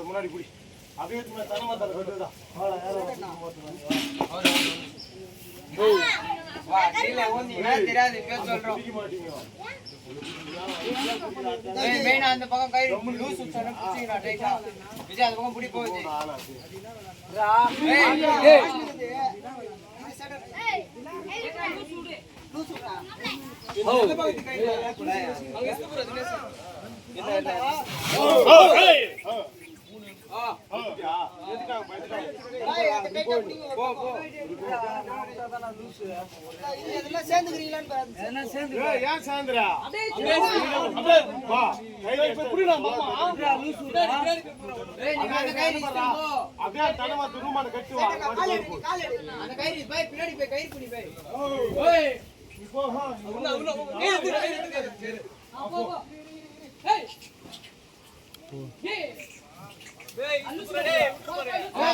முன்னாடி குடி அப்படியே தனமாத்தால கட்டுதா தெரியாது சொல்றோம் அந்த பக்கம் கை லூஸ் விஜய் அந்த பக்கம் பிடி போகுது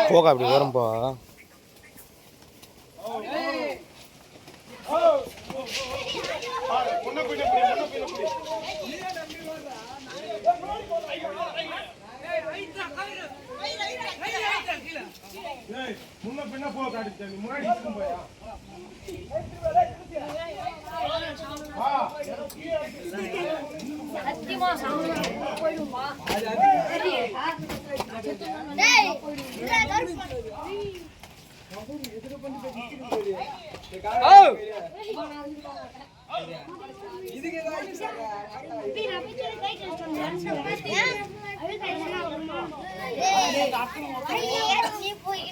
போக அப்படி வரும்பா முன்ன பின்ன போக காட்டி முன்னாடி போயா நீ போய்